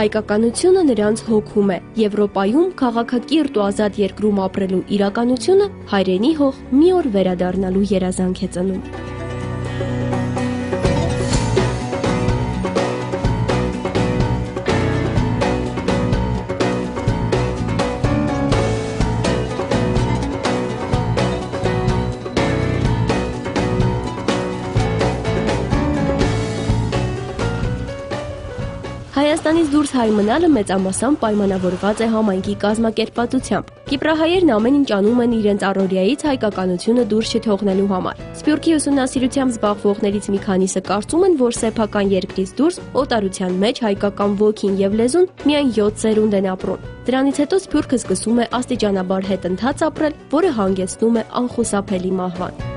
Հայկականությունը նրանց հոգում է։ Եվրոպայում քաղաքակիրթ ու ազատ երկրում ապրելու իրականությունը հայրենի հող մի օր վերադառնալու երազանք է ծնում։ Հայաստանից դուրս հայ մնալը մեծամասամբ պայմանավորված է համայնքի կազմակերպվածությամբ։ Կիպրահայերն ամեն ինչ անում են իրենց առօրյայից հայկականությունը դուրս չթողնելու համար։ Սփյուռքի ուսումնասիրությամբ զբաղվողներից մի քանիսը կարծում են, որ սեփական երկրից դուրս օտարության մեջ հայկական ոգին եւ լեզուն միայն 7 սերունդ են ապրում։ Դրանից հետո Սփյուռքը սկսում է աստիճանաբար հետընթաց ապրել, որը հանգեցնում է անխուսափելի մահվան։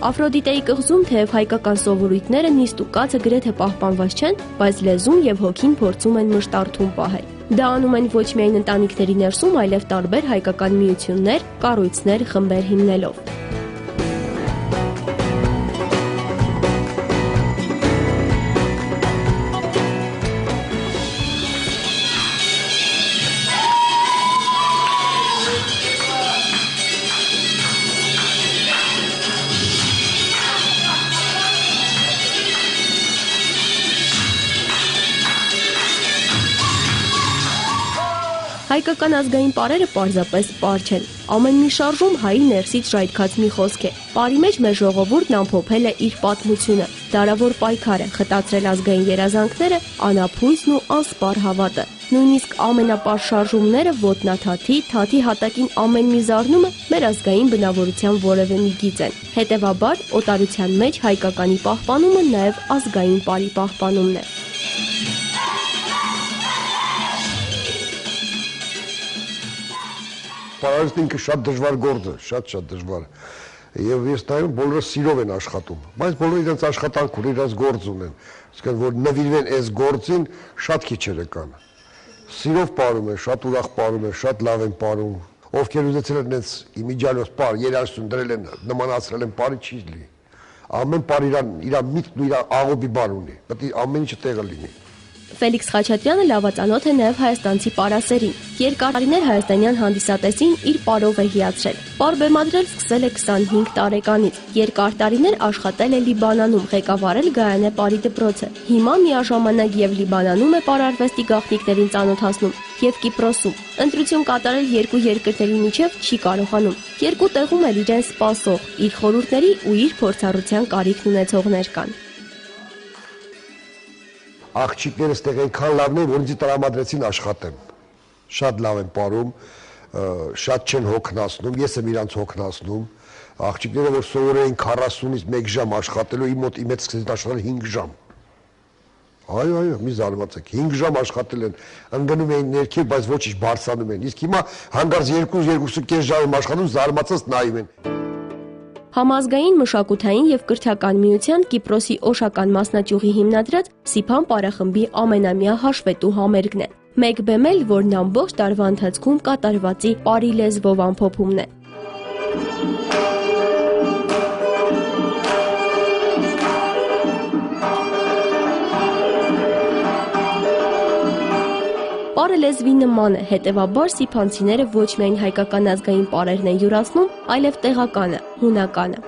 Աֆրոդիտեի կղզում թեև հայկական սովորույթները նիստ ու կացը գրեթե պահպանված չեն, բայց լեզուն եւ հոգին փորձում են մշտարթուն պահել։ Դա անում են ոչ միայն ընտանիքների ներսում, այլև տարբեր հայկական միություններ, կառույցներ, խմբեր հիմնելով։ Հայկական ազգային պարերը պարզապես պար չեն։ Ամեն մի շարժում հայի ներսից ժայթքած մի խոսք է։ Պարի մեջ մեր ժողովուրդն ամփոփել է իր պատմությունը, դարավոր պայքարը, խտացրել ազգային երազանքները, անափույսն ու անսպառ հավատը։ Նույնիսկ ամենապարզ շարժումները ոտնաթաթի, թաթի հատակին ամեն մի զարնումը մեր ազգային բնավորության որևէ մի գիծ են։ Հետևաբար, օտարության մեջ հայկականի պահպանումը նաև ազգային պարի պահպանումն է։ Պարարիստը ինքը շատ դժվար գործ է, շատ դժվար է։ Եվ ես նայում բոլորը սիրով են աշխատում, բայց բոլորը իրենց աշխատանք ունեն, իրենց գործ ունեն։ Իսկական որ նվիրվեն այս գործին շատ քիչերը կան։ Սիրով պարում են, շատ ուրախ պարում են, շատ լավ են պարում։ Ովքեր ուզեցել են այնց իմիջիալոս պար, երաժշտություն դրել են, նմանացրել են պարի չի լի։ Ամեն պար իր միտքն ու իր աղոբի բան ունի, պետք է ամեն ինչը տեղը լինի։ Ֆելիքս Խաչատրյանը լավացանոթ է նաև հայաստանցի պարասերին։ Երկար տարիներ հայաստանյան հանդիսատեսին իր պարով է հիացրել։ Պար բեմադրել սկսել է 25 տարեկանից։ Երկար տարիներ աշխատել է Լիբանանում, ղեկավարել Գայանե պարի դպրոցը։ Հիմա միաժամանակ եւ Լիբանանում է պարարվեստի գաղտնիքներին ծանոթացնում եւ Կիպրոսում։ Ընտրություն կատարել երկու երկրների միջև չի կարողանում։ Երկու տեղում էլ իրեն սպասող, իր խորհուրդների ու իր փորձառության կարիքն ունեցողներ կան։ Աղջիկները ստեղ այնքան լավն են, որ ինձ տրամադրեցին աշխատեմ։ Շատ լավ են պարում, շատ չեն հոգնածնում, ես եմ իրանց հոգնածնում։ Աղջիկները, որ սովորել են 40-ից 1 ժամ աշխատելու, իմ մոտ իմ հետ սկսեցին աշխատել 5 ժամ։ Այո, մի զարմացեք, 5 ժամ աշխատել են, ընկնում էին ներքև, բայց ոչինչ բարձրանում են։ Իսկ հիմա հանգարց 2-2.5 ժամ եմ աշխատում, զարմացած նայում են։ Համազգային մշակութային եւ կրթական միության Կիպրոսի Օշական մասնաճյուղի հիմնադրած Սիփան պարախմբի ամենամյա հաշվետու համերգն է։ Մեկ բեմել, որն ամբողջ տարվա ընթացքում կատարվածի պարի լեզվով ամփոփումն է։ Պարը լեզվի նման է, հետևաբար սիփանցիները ոչ միայն հայկական ազգային պարերն են յուրացնում, այլև տեղականը, հունականը։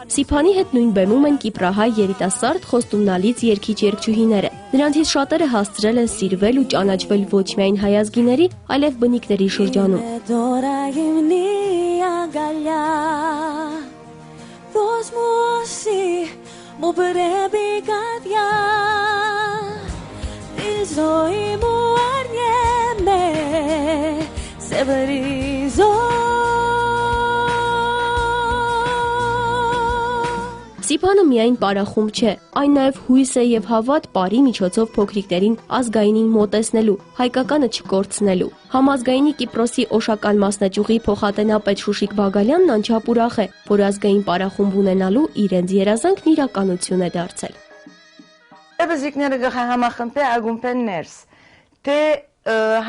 Սիփանի հետ նույն բեմում են կիպրահայ երիտասարդ խոստումնալից երգիչ-երգչուհիները։ Նրանցից շատերը հասցրել են սիրվել ու ճանաչվել ոչ միայն հայ ազգիների, այլև բնիկների շրջանում։ Սիփանը միայն պարախումբ չէ, այն նաև հույս է եւ հավատ բարի միջոցով փոքրիկներին ազգայինին մոտեցնելու, հայկականը չկորցնելու։ Համազգայինի Կիպրոսի օշական մասնաճյուղի փոխատենապետ Շուշիկ Բագալյանն անչափ ուրախ է, որ ազգային պարախումբ ունենալու իրենց երազանքն իրականություն է դարձել։ Բզիկները գահամախմբե ագումբեն ներս, թե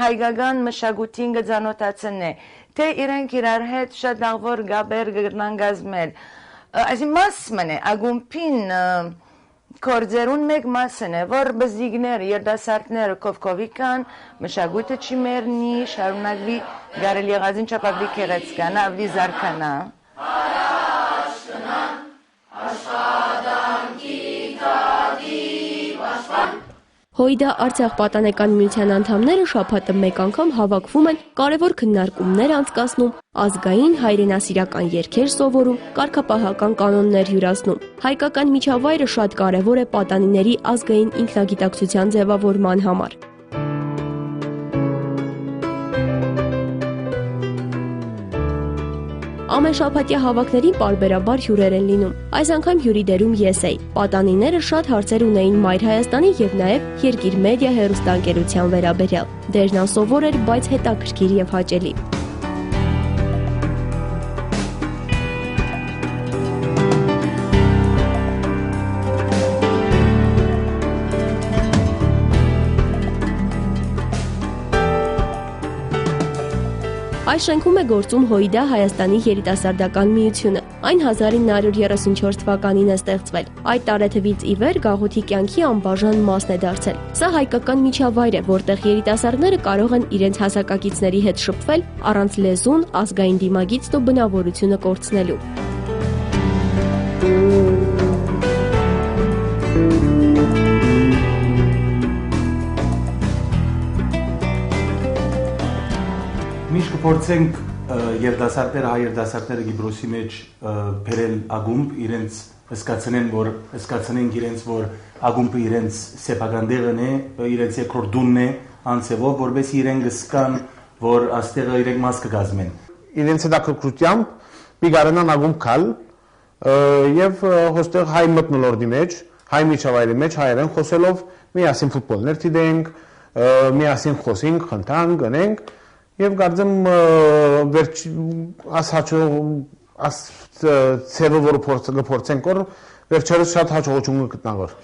հայկական մշակույթին գծանոթացնե, թե իրենք իրար հետ շատ լավ գաբեր գտնան գազմել։ Այսին մասն է ագումբին կորձերուն մեկ մասն է, որ բզիկներ, երդասարտները կովկովիկան, մշակույթը չի մեռնի, շարունակվի գարել եղածին չապավլի կերեցկանա, ավլի զարկանա։ Հոյդա Արցախ պատանեկան միության անդամները շաբաթը մեկ անգամ հավաքվում են, կարևոր քննարկումներ անցկացնում, ազգային հայրենասիրական երգեր սովորում, կարգապահական կանոններ հյուրացնում։ Հայկական միջավայրը շատ կարևոր է պատանիների ազգային ինքնագիտակցության ձևավորման համար։ Ամեն շաբաթյա հավաքներին պարբերաբար հյուրեր են լինում։ Այս անգամ հյուրի դերում ես էի։ Պատանիները շատ հարցեր ունեին Մայր Հայաստանի եւ նաեւ Երկիր մեդիա հեռուստաընկերության վերաբերյալ։ Դերն անսովոր էր, բայց հետաքրքիր եւ հաճելի։ Այս շենքում է գործում Հոյդա Հայաստանի երիտասարդական միությունը։ Այն 1934 թվականին է ստեղծվել։ Այդ տարեթվից ի վեր գաղութի կյանքի անբաժան մասն է դարձել։ Սա հայկական միջավայր է, որտեղ երիտասարդները կարող են իրենց հասակակիցների հետ շփվել առանց լեզուն, ազգային դիմագիծն ու բնավորությունը կորցնելու։ Միշտ կփորձենք երդասարտները, հայ երդասարտները Կիպրոսի մեջ բերել ագումբ, իրենց հասկացնենք իրենց, որ ագումբը իրենց սեփական դերն է, իրենց երկրորդ տունն է, անցեվով, որովհետեւ իրենք գսկան, որ աստեղը իրենք մաս կգազմեն։ Իրենց հետաքրքրությամբ մի գարենան ագումբ կալ եւ հոստեղ հայ մտնոլորտի մեջ, հայ միջավայրի մեջ հայերեն խոսելով միասին ֆուտբոլներ դիտենք, միասին խոսենք, խնդանք, գնենք Եվ կարծեմ վերջ աս ցերով որ փորձենք որ վերջերս շատ հաջողություն կգտնավոր։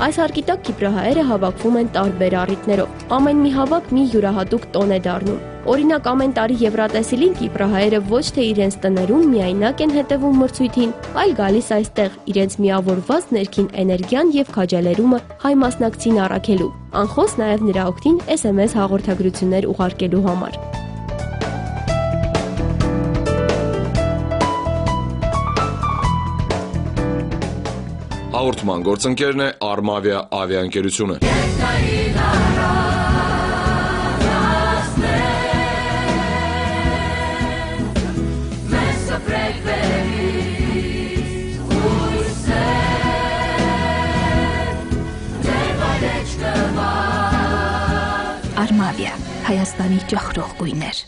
Այս հարկի տակ կիպրահայերը հավաքվում են տարբեր առիթներով։ Ամեն մի հավաք մի յուրահատուկ տոն է դառնում։ Օրինակ ամեն տարի Եվրատեսիլին կիպրահայերը ոչ թե իրենց տներում միայնակ են հետևում մրցույթին, այլ գալիս այստեղ իրենց միավորված ներքին էներգիան եւ քաջալերումը հայ մասնակցին առաքելու, անխոս նաեւ նրա օգտին SMS հաղորդագրություններ ուղարկելու համար։ Հաղորդման գործընկերն է Արմավիա ավիաընկերությունը։ Արմավիա, Հայաստանի ճախրող գույներ։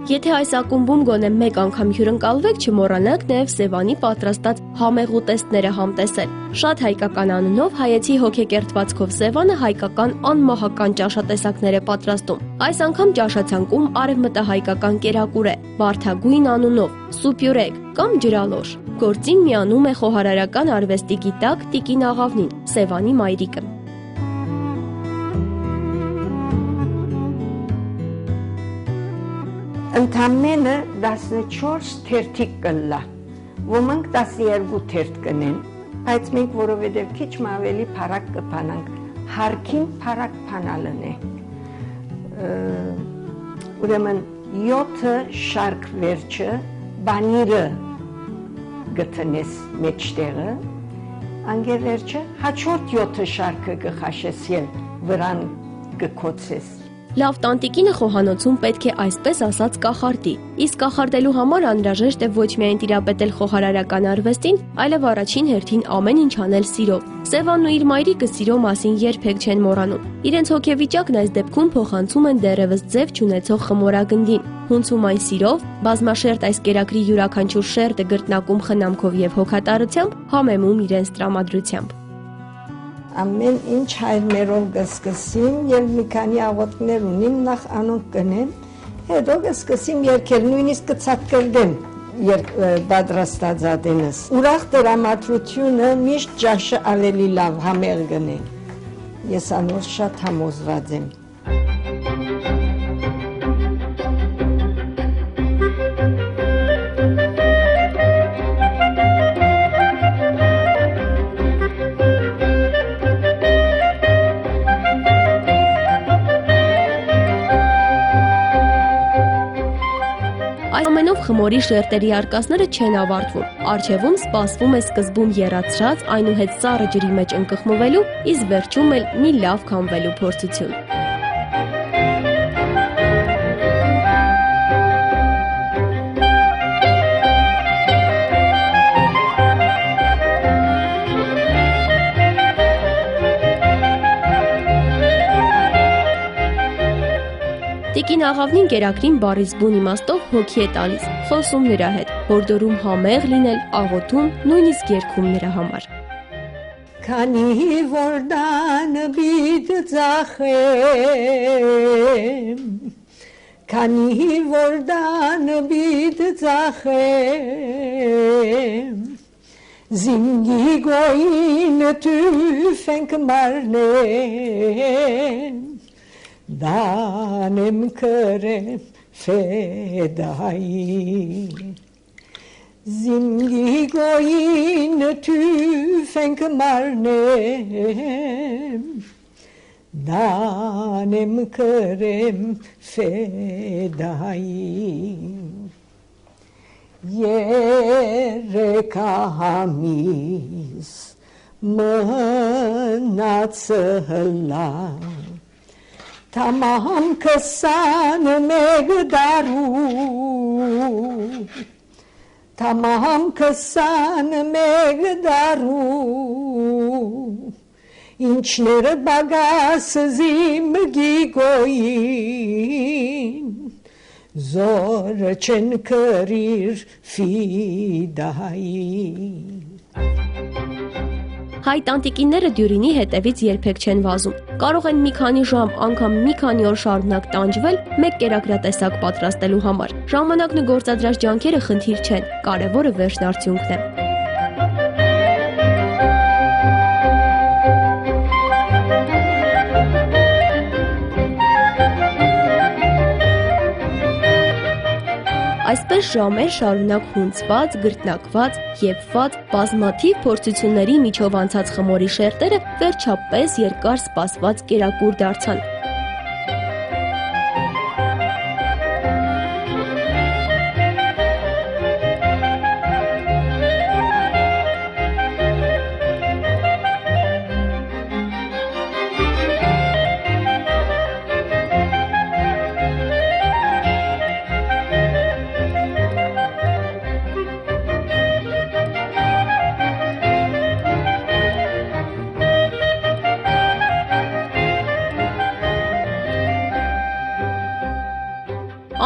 Եթե այս ակումբում գոնե մեկ անգամ հյուրընկալվեք, չմոռանաք նաև Սևանի պատրաստած համեղ ուտեստները համտեսել։ Շատ հայկական անունով հայեցի հոգեկերտվածքով Սևանը հայկական անմահական ճաշատեսակներ է պատրաստում։ Այս անգամ ճաշացանկում արևմտահայկական կերակուր է, վարդագույն անունով, սուպյուրեկ կամ ջրալոշ։ Գործին միանում է խոհարարական արվեստի գիտակ Տիկին Աղավնին, Սևանի մայրիկը։ Ընդամենը 14 թերթիկ կլա, ոմանք 12 թերթ կնեն, բայց մենք որովհետև քիչ ավելի փարակ կփանանք, հարկին փարակ փանալն է։ Ուրեմն 7 շարք վերջը բանիրը գտնես մեջտեղը, անգերերջը հաջորդ 7 շարքը կխաշես եւ վրան կկոծես։ Լավ տանտիկինը խոհանոցում պետք է այսպես ասած կախարդի, իսկ կախարդելու համար անհրաժեշտ է ոչ միայն տիրապետել խոհարարական արվեստին, այլև առաջին հերթին ամեն ինչ անել սիրով։ Սևանն ու իր մայրիկը սիրո մասին երբեք չեն մոռանում։ Իրենց հոգեվիճակն այս դեպքում փոխանցում են դեռևս ձև չունեցող խմորագնդին։ Հունցում այն սիրով, բազմաշերտ այս կերակրի յուրաքանչյուր շերտը գրտնակում խնամքով եւ հոգատարությամբ, համեմում իրենց տրամադրությամբ։ Ամեն ինչ հայրներով կսկսím եւ մի քանի աղոթքներ ունիմ, նախ անոնք կնեմ, հետո կսկսím երգել, նույնիսկ կցածկրդեմ պատրաստած ադենս։ Ուրախ տրամադրությունը միշտ ճաշը ալելի լավ համեղ գնե։ Ես անոր շատ համոզված եմ։ Ամենով խմորի շերտերի արկածները չեն ավարտվում։ Առջևում սպասվում է սկզբում եռացրած, այնուհետ սառը ջրի մեջ ընկղմվելու, իսկ վերջում էլ մի լավ քամվելու փորձություն։ Տիկին աղավնին կերակրին բառից բուն իմաստով հոգի է տալիս, խոսում նրա հետ, հորդորում համեղ լինել, աղոթում, նույնիսկ երգում նրա համար։ Քանի որ դանը բիդ ծախեմ, քանի որ դանը բիդ ծախեմ, զինգի գոյին թուֆենք մարնեմ, դանեմ կրեմ ֆեդայի զինգի գոյին թուֆենք մարնեմ դանեմ կրեմ ֆեդայի երեքահամիս մնացլա Tamam kısanı megdaru Tamam kısanı megdaru İnçleri bagasız imgi goyin Zor çen kırir fidai Հայ տանտիկինները դյուրինի հետևից երբեք չեն վազում։ Կարող են մի քանի ժամ, անգամ մի քանի օր շարունակ տանջվել մեկ կերակրատեսակ պատրաստելու համար։ Ժամանակն ու գործադրած ջանքերը խնդիր չեն, կարևորը վերջնարդյունքն է։ Այսպես ժամեր շարունակ հունցված, գրտնակված, եփված, բազմաթիվ փորձությունների միջով անցած խմորի շերտերը վերջապես երկար սպասված կերակուր դարձան։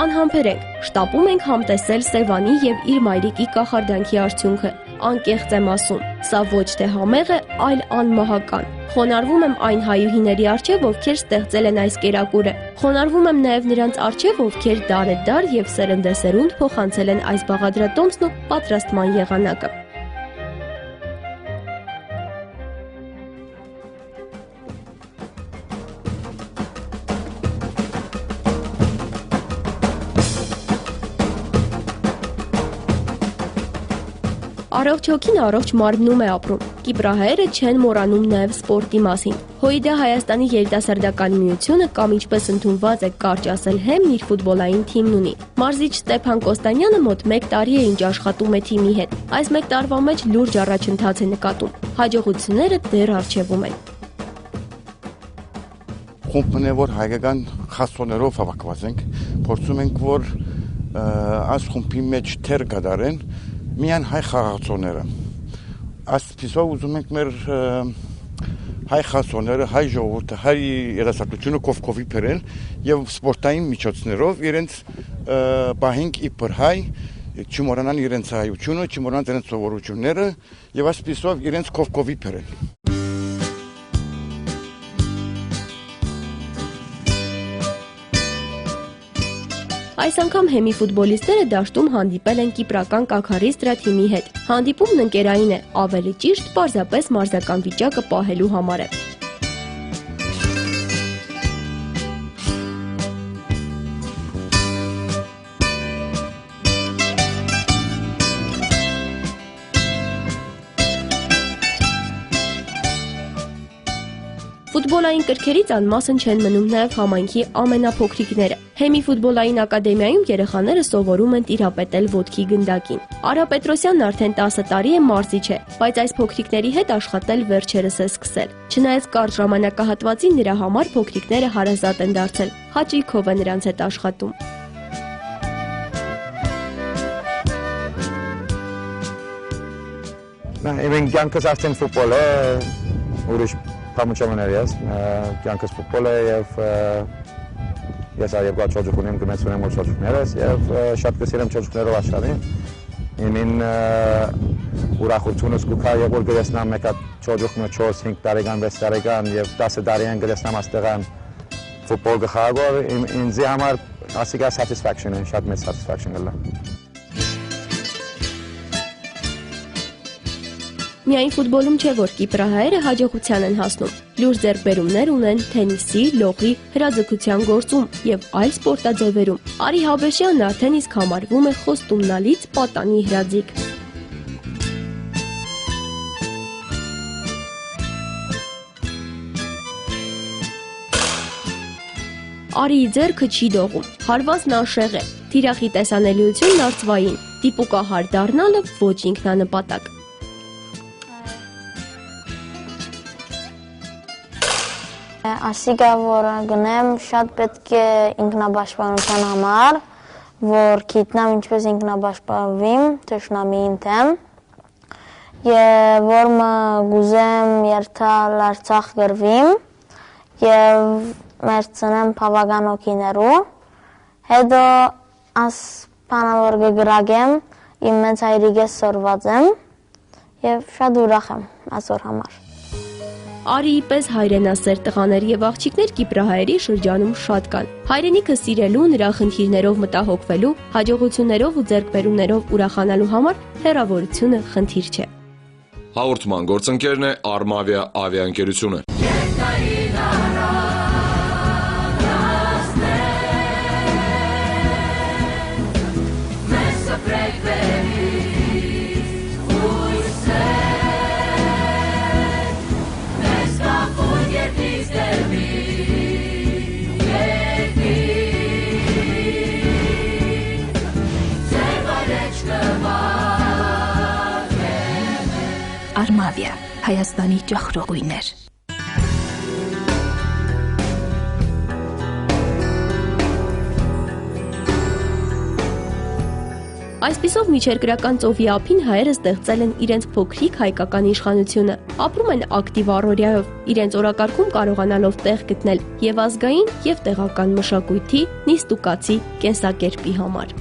Անհամբեր ենք, շտապում ենք համտեսել Սևանի և իր մայրիկի կախարդանքի արդյունքը։ Անկեղծ եմ ասում, սա ոչ թե համեղ է, այլ անմահական։ Խոնարհվում եմ այն հայուհիների առջև, ովքեր ստեղծել են այս կերակուրը։ Խոնարհվում եմ նաև նրանց առջև, ովքեր դարեդար և սերնդեսերունդ փոխանցել են այս բաղադրատոմսն ու պատրաստման եղանակը։ Առողջ հոգին առողջ մարմնում է ապրում։ Կիպրահայերը չեն մոռանում նաև սպորտի մասին։ ՀՅԴ Հայաստանի երիտասարդական միությունը կամ ինչպես ընդունված է կարճ ասել ՀԵՄ իր ֆուտբոլային թիմն ունի։ Մարզիչ Ստեփան Կոստանյանը մոտ 1 տարի է ինչ աշխատում է թիմի հետ։ Այս 1 տարվա մեջ լուրջ առաջընթաց է նկատում։ Հաջողությունները դեռ առջևում են։ Խումբն է, որ հայկական խաղացողներով հավաքված ենք, փորձում ենք, որ այս խումբի մեջ թեր կդարեն միայն հայ խաղացողները։ Այսպիսով ուզում ենք մեր հայ խասոները, հայ ժողովուրդը, հայ երասարտությունը կովկովի բերել եւ սպորտային միջոցներով իրենց բահինք իբր հայ չմոռանան իրենց հայությունը, չմոռանան իրենց սովորությունները եւ այսպիսով իրենց կովկովի բերել։ Այս անգամ Հեմի ֆուտբոլիստները դաշտում հանդիպել են կիպրական Կաքարիստրա թիմի հետ։ Հանդիպումն ընկերային է, ավելի ճիշտ պարզապես մարզական վիճակը պահելու համար է։ Ֆուտբոլային կրքերից անմասն չեն մնում նաև համայնքի ամենափոքրիկները։ Հեմի ֆուտբոլային ակադեմիայում երեխաները սովորում են տիրապետել ոտքի գնդակին։ Արա Պետրոսյանն արդեն 10 տարի է մարզիչ է, բայց այս փոքրիկների հետ աշխատել վերջերս է սկսել։ Չնայած կարճ ժամանակահատվածին նրա համար փոքրիկները հարազատ են դարձել, հաճույքով է նրանց հետ աշխատում։ Իմ կյանքս արդեն ֆուտբոլ է, ուրիշ Պամուչամաներ ես, կյանքս ֆուտբոլ է և ես երկու չոջուկ ունեմ, գմեց ունեմ որ չոջուկներս և շատ կսիրեմ չոջուկներով աշխարհին։ Իմին ուրախությունս կուքա և որ գրեսնամ մեկա չոջուկը 4-5 տարեկան, 6 տարեկան և 10 տարեկան գրեսնամ աստեղան ֆուտբոլ գխաղոր, ինձի համար ասիկա satisfaction է, շատ մեծ satisfaction գլա։ Միայն ֆուտբոլում չէ, որ կիպրահայերը հաջողության են հասնում։ Լուրջ ձեռքբերումներ ունեն թենիսի, լողի, հրաձգության գործում եւ այլ սպորտաձևերում։ Արի Հաբեշյանն արդեն իսկ համարվում է խոստումնալից պատանի հրաձիգ։ Արիի ձեռքը չի դողում, հարվածն անշեղ է, թիրախի տեսանելիությունն արծվային, դիպուկահար դառնալը ոչ ինքնանպատակ։ Ասիկա, որ գնեմ, շատ պետք է ինքնաբաշխանության համար, որ գիտնամ ինչպես ինքնաբաշխանվեմ, թշնամիին դեմ, և որ գուզեմ երթալ Արցախ գրվեմ, և մերցնեմ բավական օքիներու, հետո աս բանը որ գգրագեմ, իմ մենց հայրիկես սորված եմ, և շատ ուրախ եմ ասոր համար։ Արիի պես հայրենասեր տղաներ եւ աղջիկներ կիպրահայերի շրջանում շատ կան։ Հայրենիքը սիրելու, նրա խնդիրներով մտահոգվելու, հաջողություններով ու ձեռքբերումներով ուրախանալու համար հեռավորությունը խնդիր չէ։ Հաղորդման գործընկերն է Armavia ավիաընկերությունը։ Armavia, Հայաստանի ճախրողույներ։ Այսպիսով միջերկրական ծովի ափին հայերը ստեղծել են իրենց փոքրիկ հայկական իշխանությունը, ապրում են ակտիվ առօրյայով, իրենց օրակարգում կարողանալով տեղ գտնել եւ ազգային եւ տեղական մշակույթի, նիստ ու կացի կենսակերպի համար։